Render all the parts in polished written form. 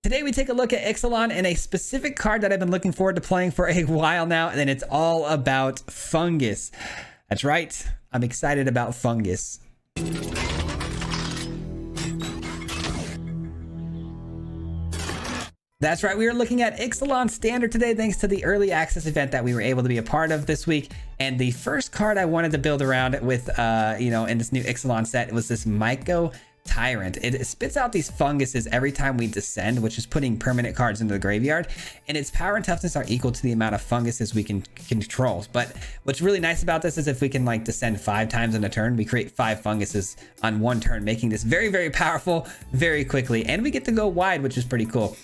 Today we take a look at Ixalan and a specific card that I've been looking forward to playing for a while now, and it's all about fungus. That's right, I'm excited about fungus. That's right, we are looking at Ixalan Standard today thanks to the early access event that we were able to be a part of this week. And the first card I wanted to build around with, in this new Ixalan set was this Myco Tyrant. It spits out these funguses every time we descend, which is putting permanent cards into the graveyard, and its power and toughness are equal to the amount of funguses we can control. But what's really nice about this is if we can like descend 5 times in a turn, we create 5 funguses on 1 turn, making this very, very powerful very quickly, and we get to go wide, which is pretty cool.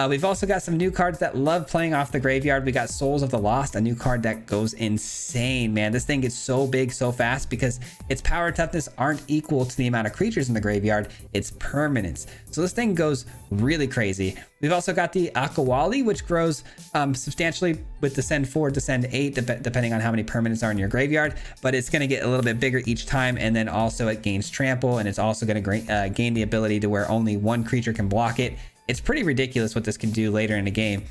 We've also got some new cards that love playing off the graveyard. We got Souls of the Lost, a new card that goes insane, man. This thing gets so big so fast because its power and toughness aren't equal to the amount of creatures in the graveyard. It's permanence. So this thing goes really crazy. We've also got the Akawali, which grows substantially with Descend 4, Descend 8, depending on how many permanents are in your graveyard, but it's going to get a little bit bigger each time, and then also it gains Trample, and it's also going to gain the ability to where only 1 creature can block it. It's pretty ridiculous what this can do later in the game.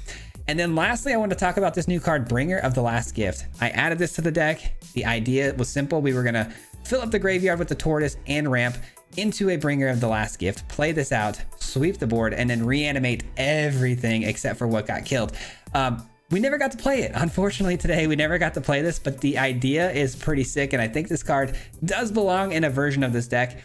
And then lastly, I want to talk about this new card, Bringer of the Last Gift. I added this to the deck. The idea was simple. We were going to fill up the graveyard with the Tortoise and Ramp into a Bringer of the Last Gift, play this out, sweep the board, and then reanimate everything except for what got killed. We never got to play it. Unfortunately, today we never got to play this, but the idea is pretty sick, and I think this card does belong in a version of this deck.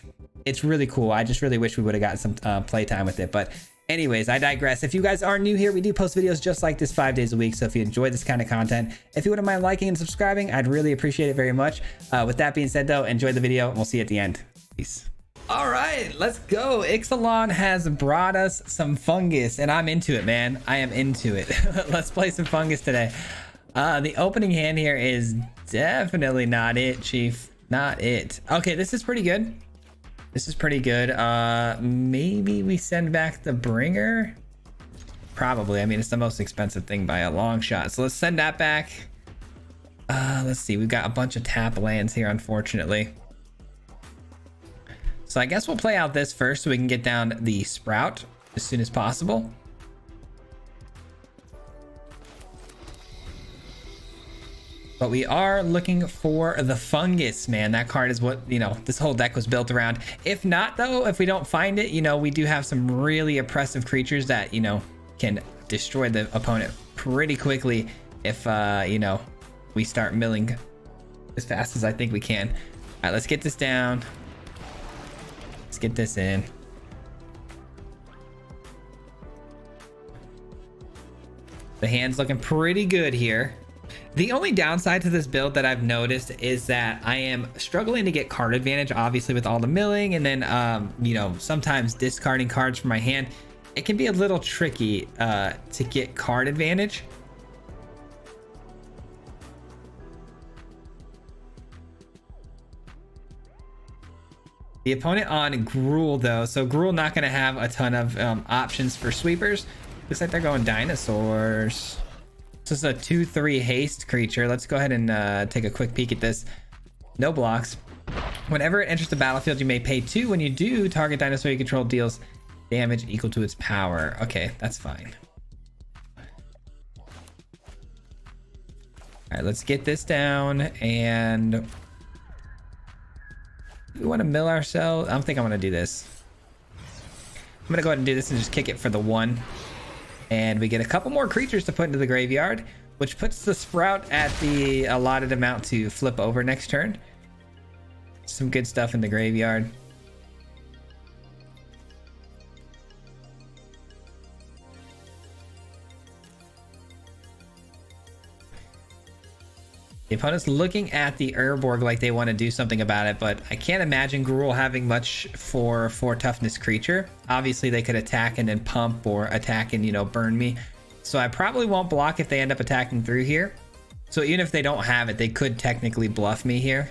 It's really cool. I just really wish we would have got some playtime with it, but anyways, I digress. If you guys are new here, we do post videos just like this 5 days a week. So if you enjoy this kind of content, if you wouldn't mind liking and subscribing, I'd really appreciate it very much. With that being said though, enjoy the video and we'll see you at the end. Peace. All right, let's go. Ixalan has brought us some fungus and I'm into it, man. I am into it. Let's play some fungus today. The opening hand here is definitely not it, Chief. Not it. Okay, this is pretty good. This is pretty good. Maybe we send back the Bringer. Probably. I mean, it's the most expensive thing by a long shot. So let's send that back. Let's see. We've got a bunch of tap lands here, unfortunately. So I guess we'll play out this first so we can get down the Sprout as soon as possible. But we are looking for the fungus, man. That card is what, this whole deck was built around. If not, though, if we don't find it, we do have some really oppressive creatures that, can destroy the opponent pretty quickly if, we start milling as fast as I think we can. All right, let's get this down. Let's get this in. The hand's looking pretty good here. The only downside to this build that I've noticed is that I am struggling to get card advantage, obviously with all the milling, and then, sometimes discarding cards from my hand. It can be a little tricky to get card advantage. The opponent on Gruul, though, so Gruul not going to have a ton of options for sweepers. Looks like they're going Dinosaurs. This is a 2/3 haste creature. Let's go ahead and take a quick peek at this. No blocks. Whenever it enters the battlefield, you may pay 2. When you do, target dinosaur you control deals damage equal to its power. Okay, that's fine. All right, let's get this down, and we want to mill ourselves. I don't think I want to do this. I'm going to go ahead and do this and just kick it for the 1. And we get a couple more creatures to put into the graveyard, which puts the Sprout at the allotted amount to flip over next turn. Some good stuff in the graveyard. The opponent's looking at the Urborg like they want to do something about it, but I can't imagine Gruul having much for 4 toughness creature. Obviously, they could attack and then pump, or attack and, burn me. So I probably won't block if they end up attacking through here. So even if they don't have it, they could technically bluff me here.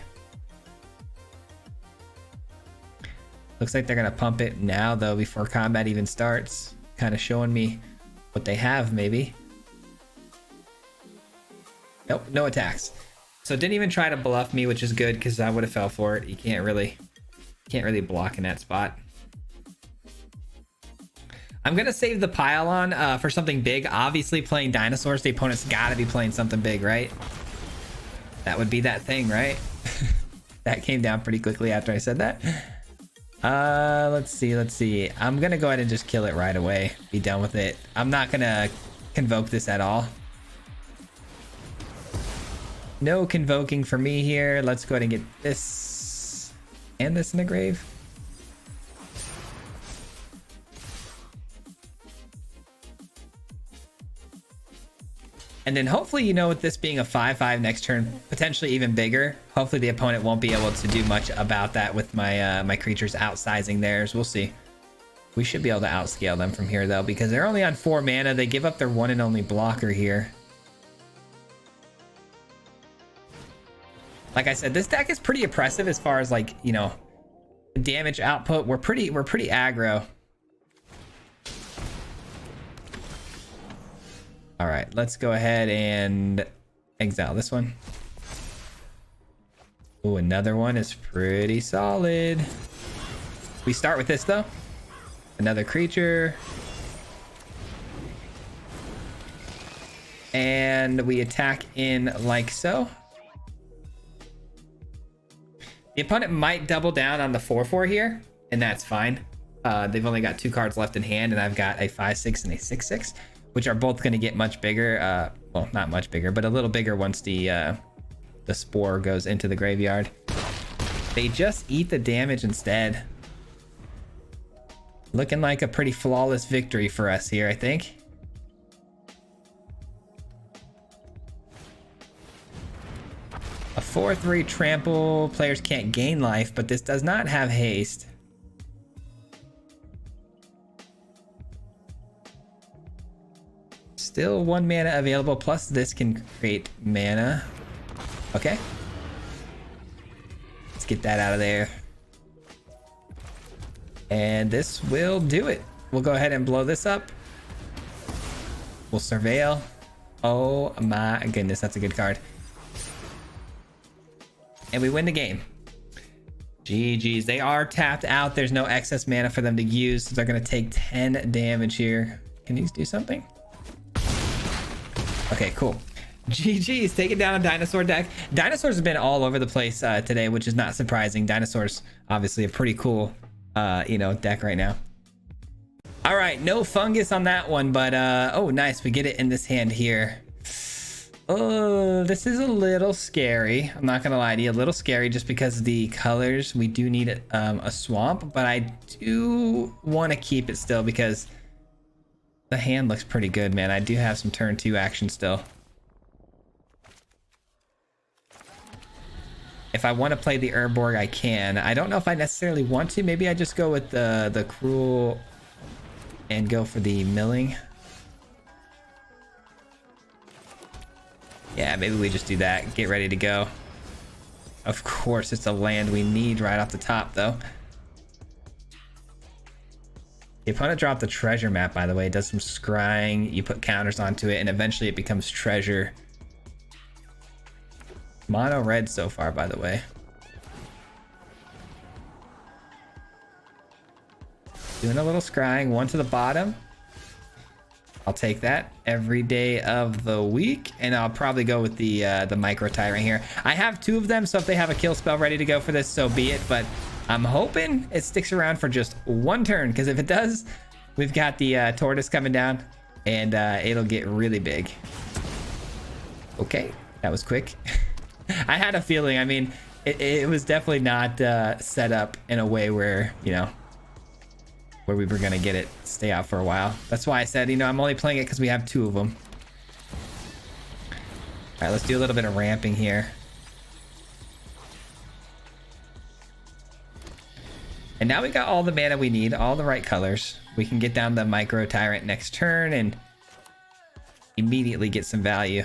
Looks like they're going to pump it now, though, before combat even starts. Kind of showing me what they have, maybe. Nope, no attacks. So didn't even try to bluff me, which is good because I would have fell for it. You can't really block in that spot. I'm gonna save the pylon for something big. Obviously playing dinosaurs, the opponent's gotta be playing something big, right? That would be that thing, right? That came down pretty quickly after I said that. Let's see. I'm gonna go ahead and just kill it right away. Be done with it. I'm not gonna convoke this at all. No convoking for me here. Let's go ahead and get this and this in the grave. And then hopefully, you know, with this being a 5/5 next turn, potentially even bigger, hopefully the opponent won't be able to do much about that with my my creatures outsizing theirs. We'll see. We should be able to outscale them from here though, because they're only on 4 mana. They give up their one and only blocker here. Like I said, this deck is pretty oppressive as far as, like, you know, damage output. We're pretty aggro. All right, let's go ahead and exile this one. Oh, another one is pretty solid. We start with this though. Another creature. And we attack in like so. The opponent might double down on the 4/4 here, and that's fine. They've only got 2 cards left in hand, and I've got a 5/6 and a 6/6. Which are both going to get much bigger. Well, not much bigger, but a little bigger once the spore goes into the graveyard. They just eat the damage instead. Looking like a pretty flawless victory for us here, I think. A 4/3 trample. Players can't gain life, but this does not have haste. Still 1 mana available, plus this can create mana. Okay. Let's get that out of there. And this will do it. We'll go ahead and blow this up. We'll surveil. Oh my goodness, that's a good card. And we win the game. GG's. They are tapped out. There's no excess mana for them to use, so they're going to take 10 damage here. Can these do something? Okay, cool. GG's, taking down a dinosaur deck. Dinosaurs have been all over the place today, which is not surprising. Dinosaurs, obviously a pretty cool, you know, deck right now. All right, no fungus on that one, but oh, nice. We get it in this hand here. Oh, this is a little scary. I'm not gonna lie to you, a little scary just because of the colors. We do need a swamp, but I do want to keep it still because the hand looks pretty good, man. I do have some turn 2 action still. If I want to play the Urborg, I can. I don't know if I necessarily want to. Maybe I just go with the Cruel and go for the Milling. Yeah, maybe we just do that. Get ready to go. Of course, it's a land we need right off the top, though. The opponent dropped the treasure map, by the way. It does some scrying. You put counters onto it, and eventually it becomes treasure. Mono red so far, by the way. Doing a little scrying. 1 to the bottom. I'll take that every day of the week, and I'll probably go with the micro tyrant here. I have 2 of them, so if they have a kill spell ready to go for this, so be it. But I'm hoping it sticks around for just 1 turn, because if it does, we've got the tortoise coming down, and it'll get really big. Okay, that was quick. I had a feeling. I mean, it was definitely not set up in a way where, you know, where we were gonna get it stay out for a while. That's why I said, you know, I'm only playing it because we have 2 of them. All right, let's do a little bit of ramping here. And now we got all the mana we need, all the right colors. We can get down the micro tyrant next turn and immediately get some value.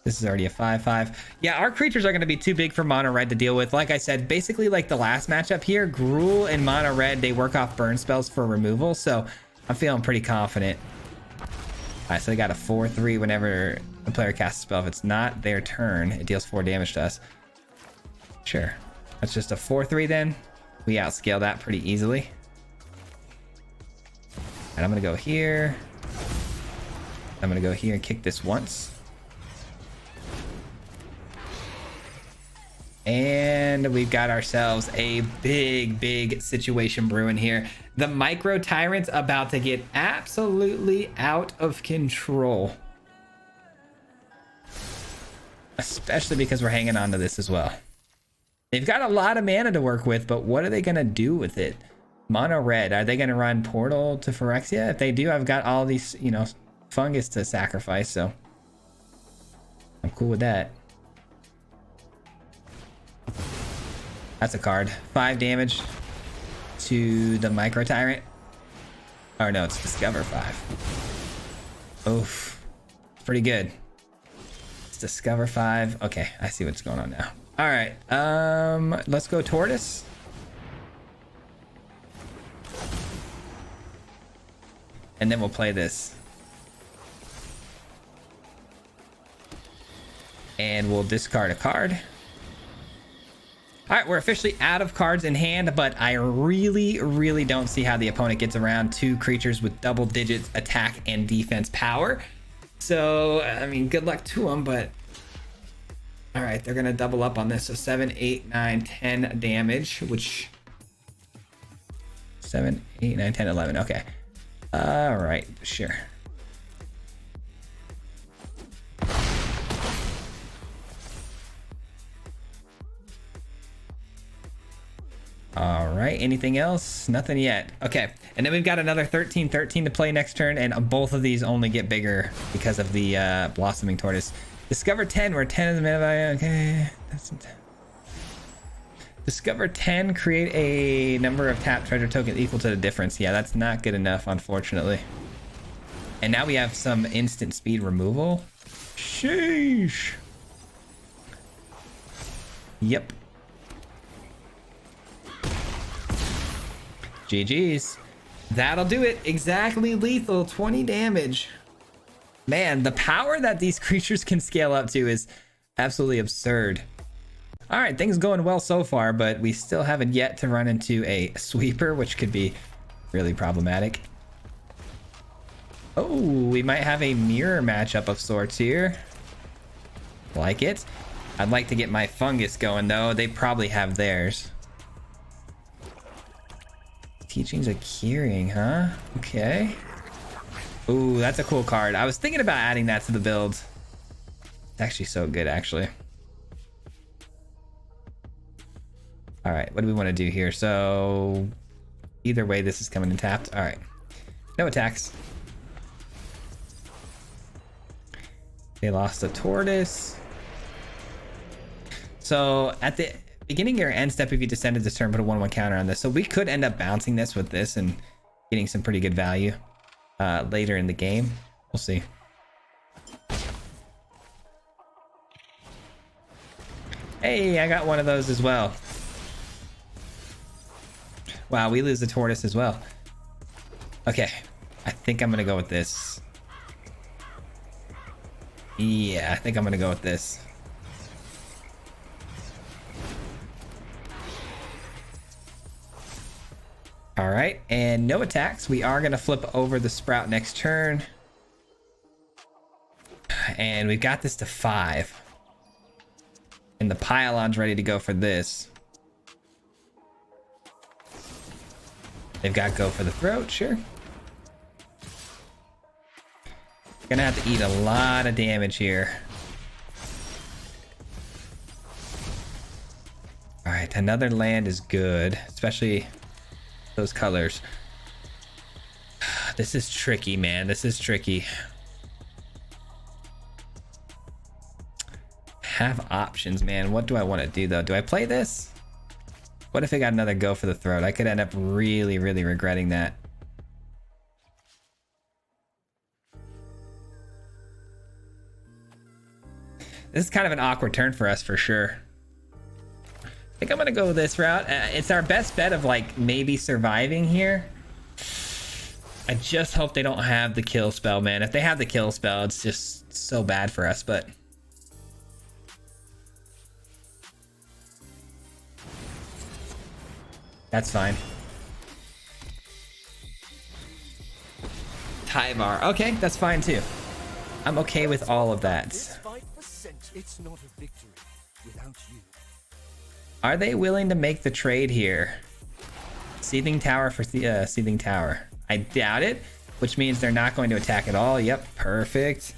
This is already a 5/5. Yeah, our creatures are going to be too big for mono red to deal with. Like I said, basically like the last matchup here, Gruul and mono red, they work off burn spells for removal. So I'm feeling pretty confident. All right, so they got a 4/3 whenever the player casts a spell. If it's not their turn, it deals 4 damage to us. Sure. That's just a 4/3 then. We outscale that pretty easily. And I'm gonna go here. I'm gonna go here and kick this once. And we've got ourselves a big situation brewing here. The Micro Tyrant's about to get absolutely out of control. Especially because we're hanging on to this as well. They've got a lot of mana to work with, but what are they gonna do with it? Mono red, are they gonna run Portal to Phyrexia? If they do, I've got all these, you know, fungus to sacrifice, so I'm cool with that. That's a card. 5 damage to the Micro Tyrant. Or no, it's Discover 5. Oof. Pretty good. It's Discover 5. Okay, I see what's going on now. All right, let's go Tortoise. And then we'll play this. And we'll discard a card. All right, we're officially out of cards in hand, but I really don't see how the opponent gets around 2 creatures with double digits attack and defense power. So, I mean, good luck to them, but all right, they're gonna double up on this. So 7, 8, 9, 10 damage, which 7, 8, 9, 10, 11. Okay. All right, sure. All right, anything else? Nothing yet. Okay, and then we've got another 13 to play next turn, and both of these only get bigger because of the Blossoming Tortoise. Discover 10, where 10 is the mana value. Okay, discover 10, create a number of tapped treasure tokens equal to the difference. Yeah, that's not good enough, unfortunately. And now we have some instant speed removal. Sheesh. Yep. GG's. That'll do it. Exactly lethal. 20 damage. Man, the power that these creatures can scale up to is absolutely absurd. All right, things going well so far, but we still haven't yet to run into a sweeper, which could be really problematic. Oh, we might have a mirror matchup of sorts here. Like it. I'd like to get my fungus going, though. They probably have theirs. Teachings of Curing, huh? Okay. Ooh, that's a cool card. I was thinking about adding that to the build. It's actually so good, actually. All right, what do we want to do here? So either way, this is coming in tapped. All right, no attacks. They lost a Tortoise. So at the beginning or end step, if you descended this turn, put a 1/1 counter on this. So we could end up bouncing this with this and getting some pretty good value later in the game. We'll see. Hey, I got one of those as well. Wow, we lose the Tortoise as well. Okay, I think I'm gonna go with this. Yeah, I think I'm gonna go with this. All right, and no attacks. We are gonna flip over the Sprout next turn. And we've got this to 5. And the Pylon's ready to go for this. They've got Go for the Throat, sure. Gonna have to eat a lot of damage here. All right, another land is good, especially those colors. This is tricky, man. This is tricky. Have options, man. What do I want to do, though? Do I play this? What if I got another Go for the Throat? I could end up really regretting that. This is kind of an awkward turn for us, for sure. I think I'm gonna go this route. It's our best bet of like maybe surviving here. I just hope they don't have the kill spell, man. If they have the kill spell, it's just so bad for us, but that's fine. Tyvar. Okay, that's fine too. I'm okay with all of that. It's not a victory without you. Are they willing to make the trade here? Seething Tower for Seething Tower. I doubt it, which means they're not going to attack at all. Yep, perfect.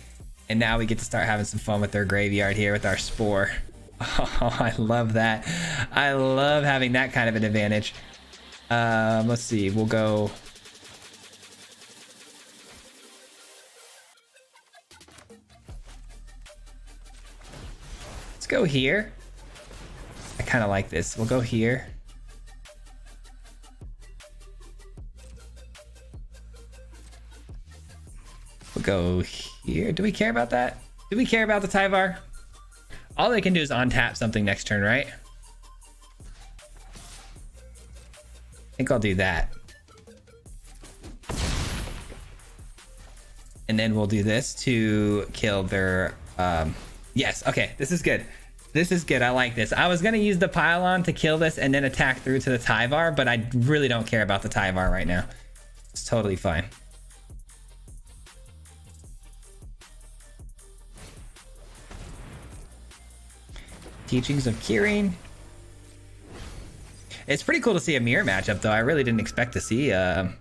And now we get to start having some fun with their graveyard here with our Spore. Oh, I love that. I love having that kind of an advantage. Let's see, we'll go... Let's go here. I kind of like this. We'll go here. We'll go here. Do we care about that? Do we care about the Tyvar? All they can do is untap something next turn, right? I think I'll do that. And then we'll do this to kill their... Yes, okay, this is good. This is good, I like this. I was gonna use the Pylon to kill this and then attack through to the Tyvar, but I really don't care about the Tyvar right now. It's totally fine. Teachings of Kirin. It's pretty cool to see a mirror matchup, though. I really didn't expect to see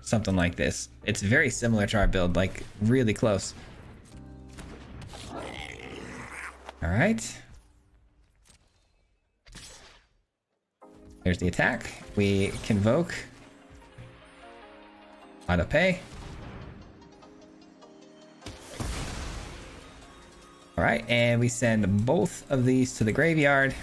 something like this. It's very similar to our build, like really close. All right. There's the attack. We convoke. Auto pay. All right, and we send both of these to the graveyard.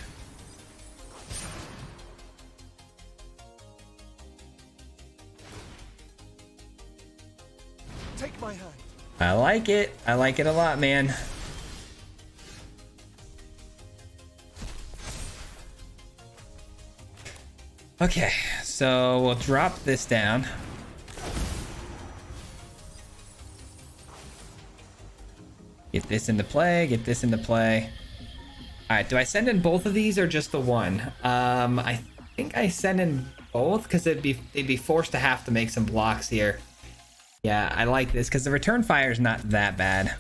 Take my hand. I like it. I like it a lot, man. Okay, so we'll drop this down. Get this into play, get this into play. All right, do I send in both of these or just the one? I think I send in both because they'd be forced to have to make some blocks here. Yeah, I like this because the return fire is not that bad.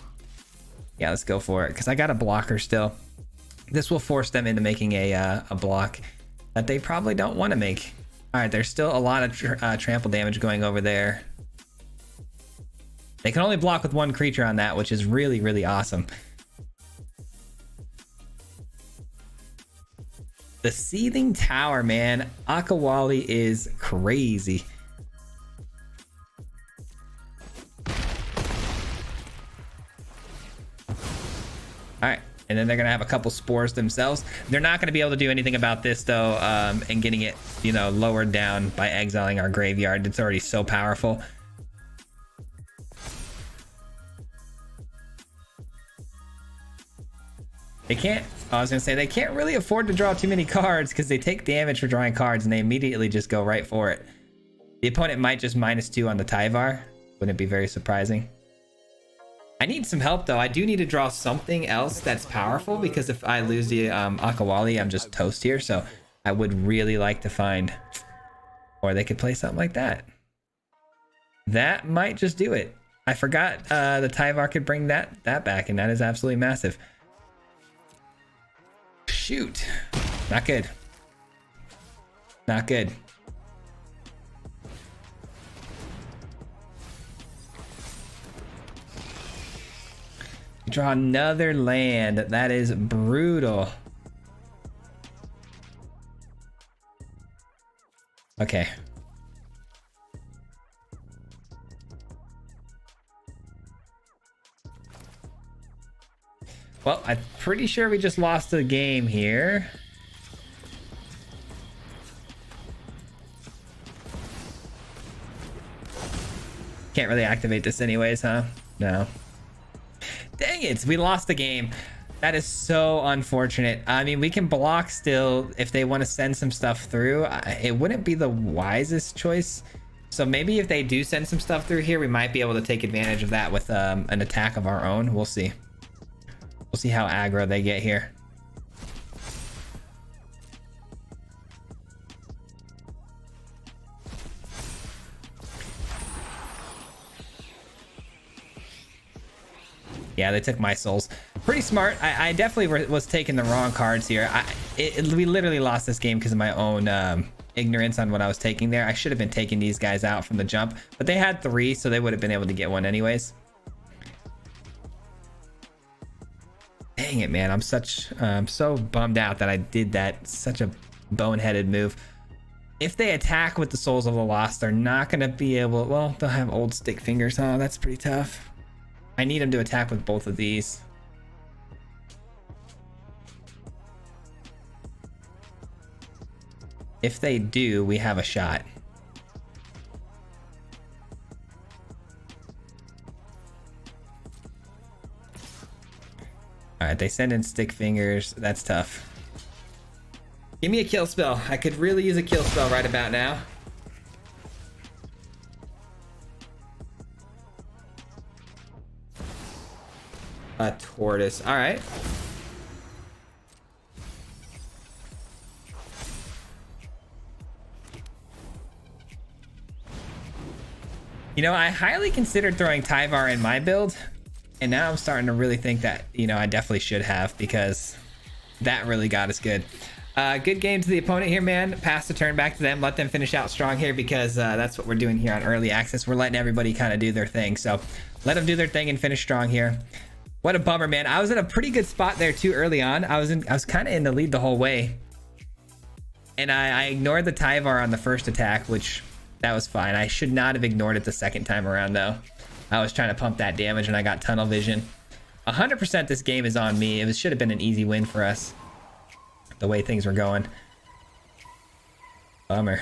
Yeah, let's go for it because I got a blocker still. This will force them into making a block that they probably don't want to make. All right, there's still a lot of trample damage going over there. They can only block with one creature on that, which is really, really awesome. The Seething Tower, man. Akawali is crazy. All right, and then they're gonna have a couple spores themselves. They're not gonna be able to do anything about this though, and getting it, you know, lowered down by exiling our graveyard. It's already so powerful. They can't, I was gonna say, they can't really afford to draw too many cards because they take damage for drawing cards and they immediately just go right for it. The opponent might just -2 on the Tyvar. Wouldn't it be very surprising? I need some help though. I do need to draw something else that's powerful because if I lose the Akawali, I'm just toast here. So I would really like to find, or they could play something like that. That might just do it. I forgot the Tyvar could bring that back, and that is absolutely massive. Shoot. Not good. Not good. Draw another land. That is brutal. Okay. Well, I'm pretty sure we just lost the game here. Can't really activate this anyways, huh? No. Dang it, we lost the game. That is so unfortunate. I mean, we can block still if they want to send some stuff through. It wouldn't be the wisest choice. So maybe if they do send some stuff through here, we might be able to take advantage of that with an attack of our own. We'll see. We'll see how aggro they get here. Yeah, they took my souls. Pretty smart. I definitely was taking the wrong cards here. We literally lost this game because of my own ignorance on what I was taking there. I should have been taking these guys out from the jump, but they had 3, so they would have been able to get one anyways. Dang it, man. I'm so bummed out that I did that. Such a boneheaded move. If they attack with the Souls of the Lost, they're not going to be able... Well, they'll have old stick fingers, huh? That's pretty tough. I need them to attack with both of these. If they do, we have a shot. All right, they send in stick fingers. That's tough. Give me a kill spell. I could really use a kill spell right about now. A tortoise. All right. You know, I highly considered throwing Tyvar in my build, and now I'm starting to really think that, you know, I definitely should have, because that really got us good. Good game to the opponent here, man. Pass the turn back to them. Let them finish out strong here, because that's what we're doing here on early access. We're letting everybody kind of do their thing. So let them do their thing and finish strong here. What a bummer, man. I was in a pretty good spot there too early on. I was kind of in the lead the whole way, and I ignored the Tyvar on the first attack, which that was fine. I should not have ignored it the second time around though. I was trying to pump that damage and I got tunnel vision. 100% this game is on me. It should have been an easy win for us, the way things were going. Bummer.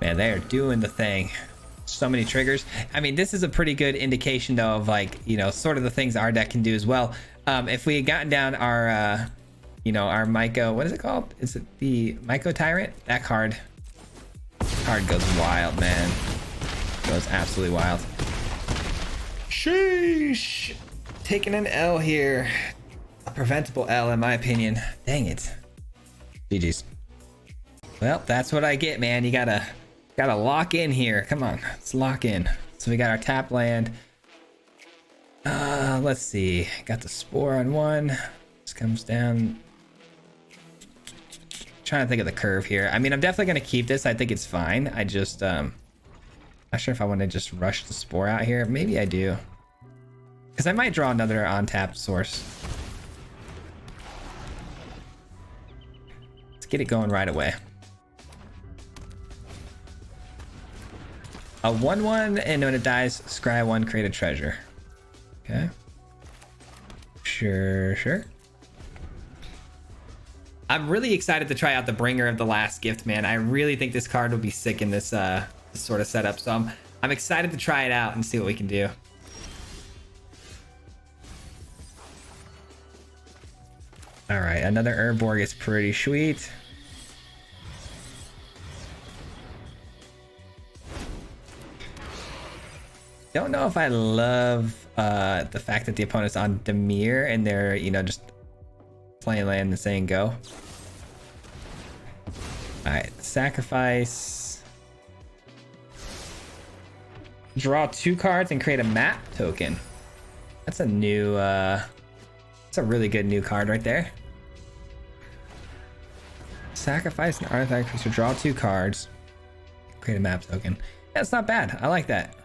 Man, they are doing the thing. So many triggers. I mean, this is a pretty good indication though of, like, you know, sort of the things our deck can do as well. If we had gotten down our you know, our Myco, what is it called? Is it the Myco Tyrant? That card goes wild, man. Goes absolutely wild. Sheesh. Taking an L here. A preventable L in my opinion. Dang it. GG's. Well, that's what I get, man. You gotta lock in here. Come on, let's lock in. So we got our tap land. Let's see. Got the Spore on one. This comes down. Trying to think of the curve here. I mean, I'm definitely gonna keep this. I think it's fine. I just not sure if I want to just rush the Spore out here. Maybe I do, because I might draw another untapped source. Let's get it going right away. A 1/1, and when it dies, scry 1, create a treasure. Okay. Sure. I'm really excited to try out the Bringer of the Last Gift, man. I really think this card would be sick in this sort of setup. So I'm excited to try it out and see what we can do. All right, another Urborg is pretty sweet. Don't know if I love the fact that the opponent's on Dimir and they're, you know, just playing land and saying go. All right, sacrifice. Draw 2 cards and create a map token. That's a new, that's a really good new card right there. Sacrifice an artifact creature, draw 2 cards, create a map token. That's not bad. I like that.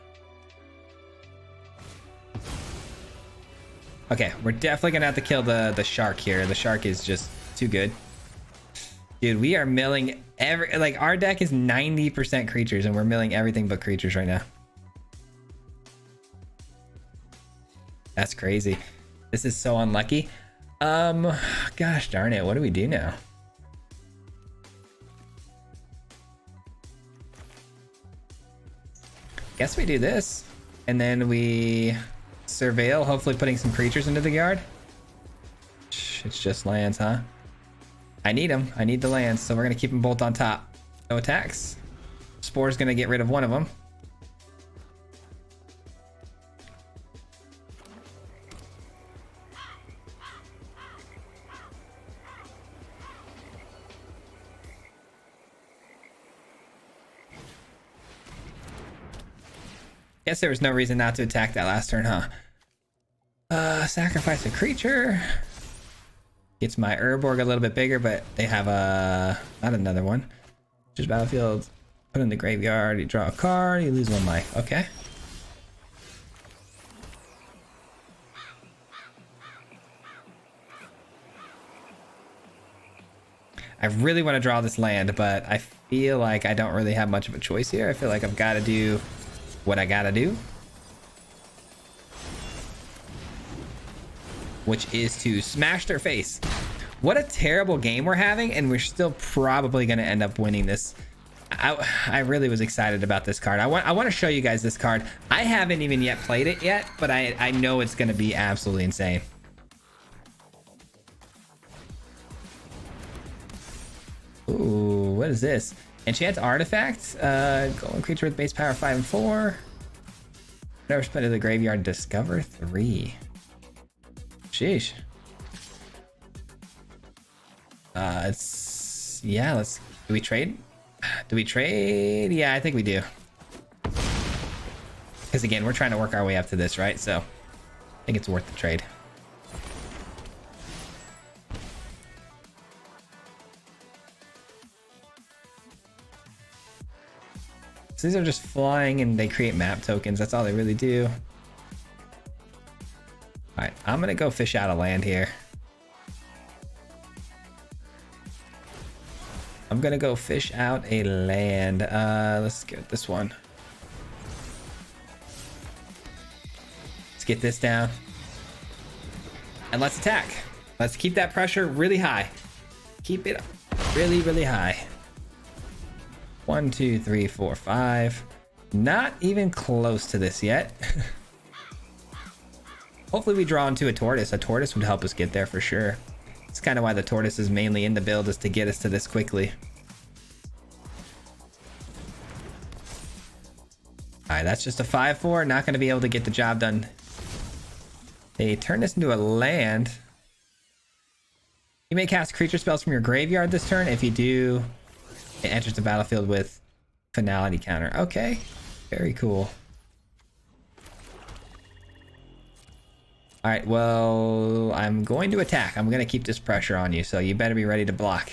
Okay, we're definitely gonna have to kill the shark here. The shark is just too good. Dude, we are milling like, our deck is 90% creatures and we're milling everything but creatures right now. That's crazy. This is so unlucky. Gosh darn it, what do we do now? Guess we do this, and then we surveil, hopefully putting some creatures into the yard. It's just lands, huh? I need them. I need the lands, so we're gonna keep them both on top. No attacks. Spore's gonna get rid of one of them. Guess there was no reason not to attack that last turn, huh? Sacrifice a creature. Gets my Urborg a little bit bigger, but they have not another one. Just battlefield. Put in the graveyard. You draw a card. You lose 1 life. Okay. I really want to draw this land, but I feel like I don't really have much of a choice here. I feel like I've got to do what I got to do, which is to smash their face. What a terrible game we're having, and we're still probably going to end up winning this. I really was excited about this card. I want to show you guys this card. I haven't even yet played it yet, but I know it's going to be absolutely insane. Ooh, what is this? Enchant artifact. Golden creature with base power 5 and 4. Never spent to the graveyard. Discover 3. Sheesh. Yeah. Let's. Do we trade? Do we trade? Yeah, I think we do. Because again, we're trying to work our way up to this, right? So I think it's worth the trade. So these are just flying and they create map tokens. That's all they really do. All right, I'm gonna go fish out a land here. I'm gonna go fish out a land. Let's get this one. Let's get this down. And let's attack. Let's keep that pressure really high. Keep it really, really high. 1, 2, 3, 4, 5. Not even close to this yet. Hopefully we draw into a tortoise. A tortoise would help us get there for sure. It's kind of why the tortoise is mainly in the build, is to get us to this quickly. All right, that's just a 5/4. Not going to be able to get the job done. They turn this into a land. You may cast creature spells from your graveyard this turn. If you do, it enters the battlefield with finality counter. Okay, very cool. All right, well, I'm going to attack. I'm going to keep this pressure on you, so you better be ready to block.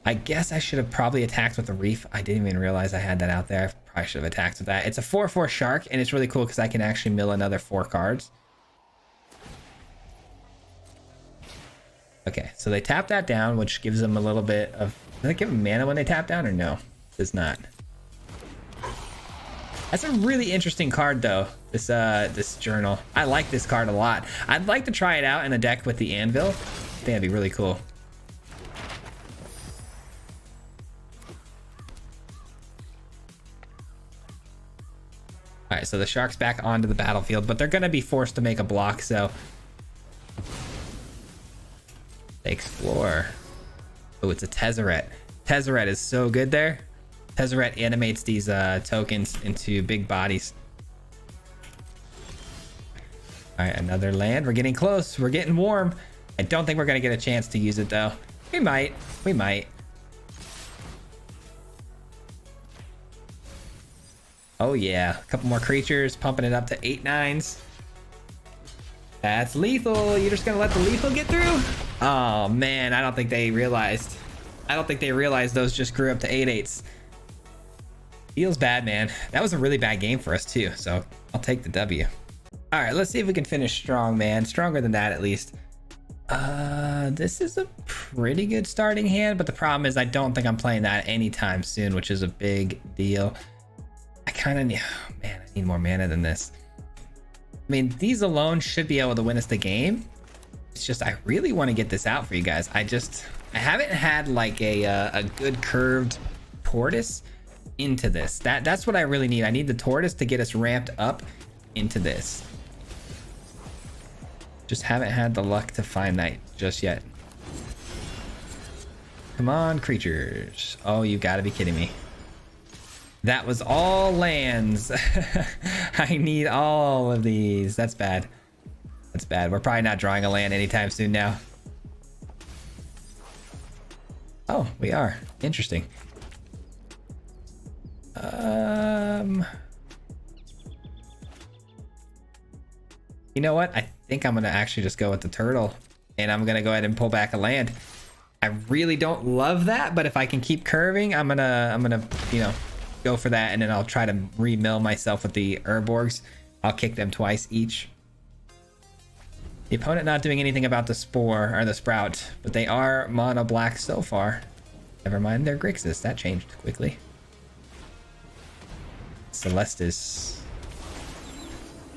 I guess I should have probably attacked with the reef. I didn't even realize I had that out there. I probably should have attacked with that. It's a 4/4 shark, and it's really cool because I can actually mill another 4 cards. Okay, so they tap that down, which gives them a little bit of... Does it give them mana when they tap down, or no? It does not. That's a really interesting card, though, this journal. I like this card a lot. I'd like to try it out in a deck with the anvil. I think that'd be really cool. All right, so the shark's back onto the battlefield, but they're going to be forced to make a block, so... They explore. Oh, it's a Tezzeret. Tezzeret is so good there. Tezzeret animates these tokens into big bodies. All right, another land. We're getting close. We're getting warm. I don't think we're going to get a chance to use it, though. We might. We might. Oh, yeah. A couple more creatures. Pumping it up to 8/9s. That's lethal. You're just going to let the lethal get through? Oh, man. I don't think they realized. I don't think they realized those just grew up to 8/8s. Feels bad, man. That was a really bad game for us, too. So I'll take the W. All right, let's see if we can finish strong, man. Stronger than that, at least. This is a pretty good starting hand, but the problem is I don't think I'm playing that anytime soon, which is a big deal. I kind of need... Oh, man, I need more mana than this. I mean, these alone should be able to win us the game. It's just I really want to get this out for you guys. I haven't had like a good curved tortoise into this. That's what I really need. I need the tortoise to get us ramped up into this. Just haven't had the luck to find that just yet. Come on, creatures. Oh, you gotta be kidding me. That was all lands. I need all of these. That's bad. That's bad. We're probably not drawing a land anytime soon now. Oh, we are. Interesting. You know what? I think I'm gonna actually just go with the turtle, and I'm gonna go ahead and pull back a land. I really don't love that, but if I can keep curving, I'm gonna you know, go for that, and then I'll try to remill myself with the Urborgs. I'll kick them twice each. The opponent not doing anything about the spore or the sprout, but they are mono black so far. Never mind their Grixis, that changed quickly. Celestis.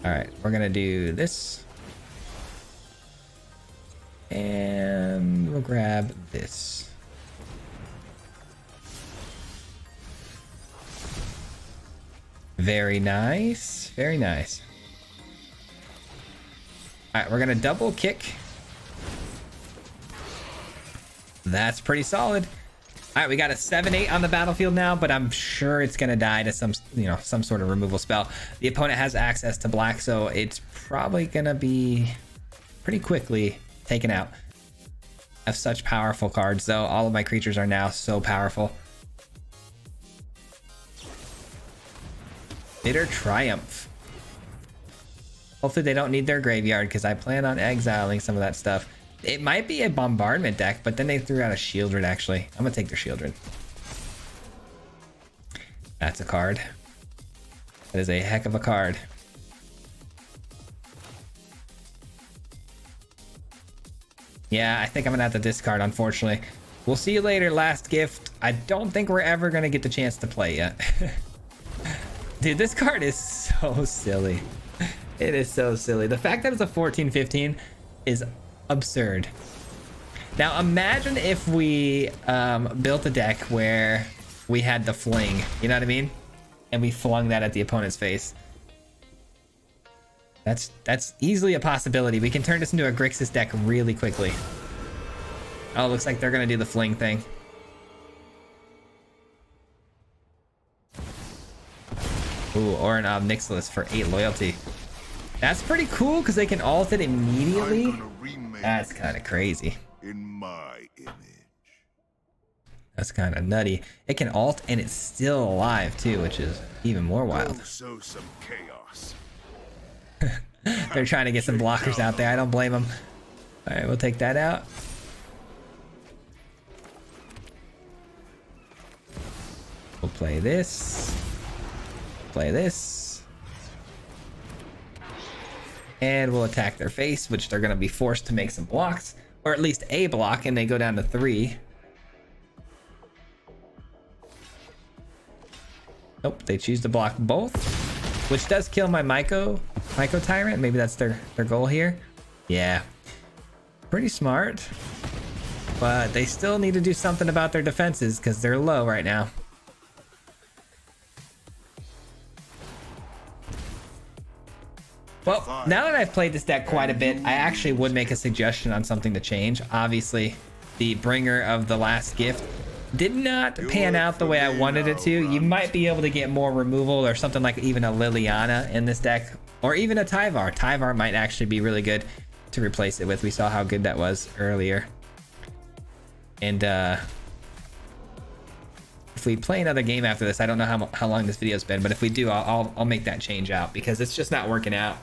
Alright, we're gonna do this. And we'll grab this. Very nice. Very nice. Alright, we're gonna double kick. That's pretty solid. Alright, we got a 7-8 on the battlefield now, but I'm sure it's gonna die to some, you know, some sort of removal spell. The opponent has access to black, so it's probably gonna be pretty quickly taken out. I have such powerful cards, though. All of my creatures are now so powerful. Bitter Triumph. Hopefully they don't need their graveyard, because I plan on exiling some of that stuff. It might be a bombardment deck, but then they threw out a Shieldred, actually. I'm gonna take their Shieldred. That's a card. That is a heck of a card. Yeah, I think I'm gonna have to discard, unfortunately. We'll see you later, last gift. I don't think we're ever gonna get the chance to play yet. Dude, this card is so silly. It is so silly. The fact that it's a 14-15 is absurd. Now imagine if we built a deck where we had the fling, you know what I mean? And we flung that at the opponent's face. That's easily a possibility. We can turn this into a Grixis deck really quickly. Oh, looks like they're gonna do the fling thing. Ooh, or an Nixilis for 8 loyalty. That's pretty cool because they can ult it immediately. That's kind of crazy. In my image. That's kind of nutty. It can ult and it's still alive too, which is even more wild. So some chaos. They're trying to get some blockers out there. I don't blame them. All right, we'll take that out. We'll play this. Play this. And we'll attack their face, which they're going to be forced to make some blocks. Or at least a block, and they go down to 3. Nope, they choose to block both. Which does kill my Myco Tyrant. Maybe that's their goal here. Yeah. Pretty smart. But they still need to do something about their defenses, because they're low right now. Well, now that I've played this deck quite a bit, I actually would make a suggestion on something to change. Obviously, the bringer of the last gift did not pan out the way I wanted it to. You might be able to get more removal or something like even a Liliana in this deck, or even a Tyvar. Tyvar might actually be really good to replace it with. We saw how good that was earlier. And if we play another game after this, I don't know how long this video's been, but if we do, I'll make that change out because it's just not working out.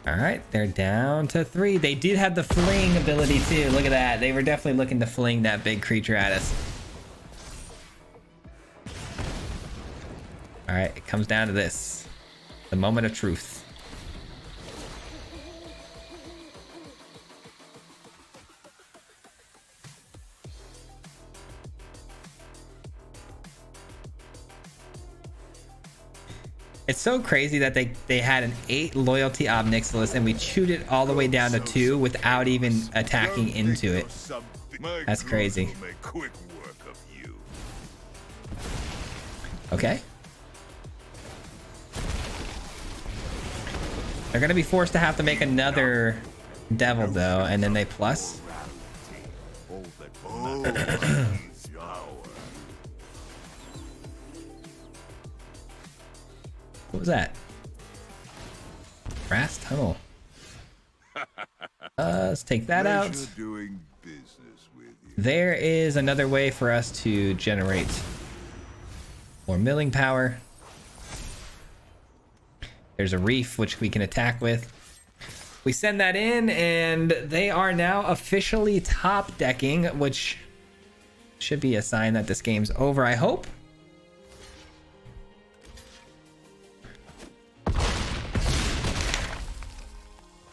All right, they're down to 3. They did have the fling ability too. Look at that. They were definitely looking to fling that big creature at us. All right, it comes down to this. The moment of truth. It's so crazy that they had an 8 loyalty Ob Nixilis and we chewed it all the way down to 2 without even attacking into it. That's crazy. Okay. They're gonna be forced to have to make another devil though, and then they plus. What was that? Brass tunnel. Let's take that out. Pleasure doing business with you. There is another way for us to generate more milling power. There's a reef which we can attack with. We send that in and they are now officially top decking, which should be a sign that this game's over, I hope.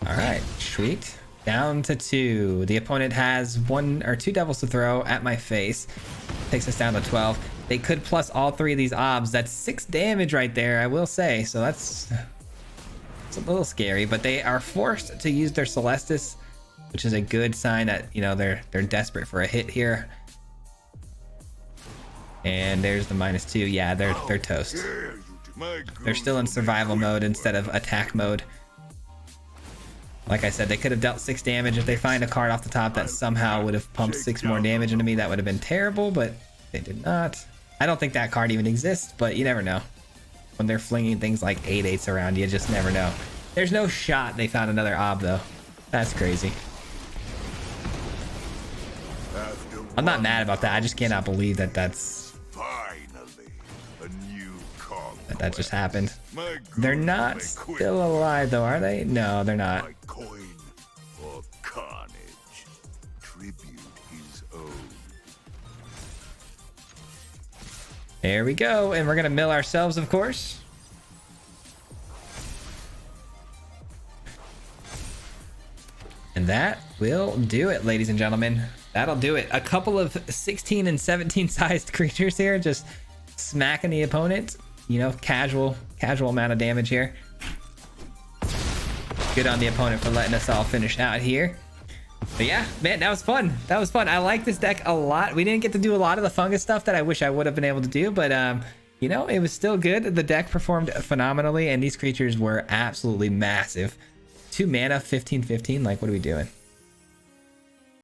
All right, sweet. Down to 2. The opponent has 1 or 2 devils to throw at my face. Takes us down to 12. They could plus all 3 of these obs. That's 6 damage right there, I will say. So it's a little scary, but they are forced to use their Celestis, which is a good sign that, you know, they're desperate for a hit here. And there's the -2. Yeah, they're toast. They're still in survival mode instead of attack mode. Like I said, they could have dealt 6 damage. If they find a card off the top that somehow would have pumped 6 more damage into me, that would have been terrible, but they did not. I don't think that card even exists, but you never know. When they're flinging things like 8/8s around, you just never know. There's no shot they found another ob, though. That's crazy. I'm not mad about that. I just cannot believe that that's... Finally, a new that just happened. They're not still alive, though, are they? No, they're not. My coin or carnage. Tribute is owed. There we go. And we're going to mill ourselves, of course. And that will do it, ladies and gentlemen. That'll do it. A couple of 16 and 17 sized creatures here, just smacking the opponent. You know, casual amount of damage here. Good on the opponent for letting us all finish out here. But yeah, man, that was fun. That was fun. I like this deck a lot. We didn't get to do a lot of the fungus stuff that I wish I would have been able to do, but you know, it was still good. The deck performed phenomenally, and these creatures were absolutely massive. 2 mana, 15/15. Like, what are we doing?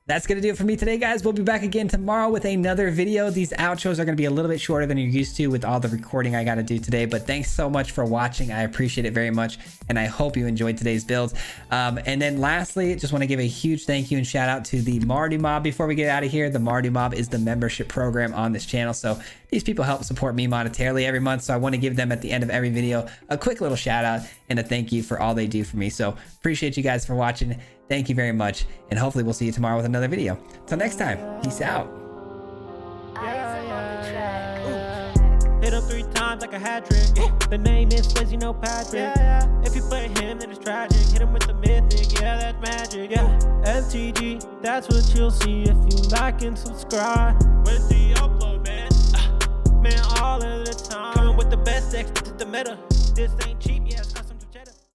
That's going to do it for me today, guys. We'll be back again tomorrow with another video. These outros are going to be a little bit shorter than you're used to with all the recording I got to do today. But thanks so much for watching. I appreciate it very much. And I hope you enjoyed today's builds. And then lastly, just want to give a huge thank you and shout out to the Mardu Mob before we get out of here. The Mardu Mob is the membership program on this channel. So these people help support me monetarily every month. So I want to give them at the end of every video a quick little shout out and a thank you for all they do for me. So appreciate you guys for watching. Thank you very much, and hopefully we'll see you tomorrow with another video. Till next time, peace out. Hit him 3 times like a hat trick. The name is Swayze, no Patrick. If you play him, then it's tragic. Hit him with the mythic, yeah, that's magic. Yeah, MTG, that's what you'll see if you like and subscribe. Where's the upload, man? Man, all of the time. Coming with the best decks, this is the meta. This ain't cheap, yeah.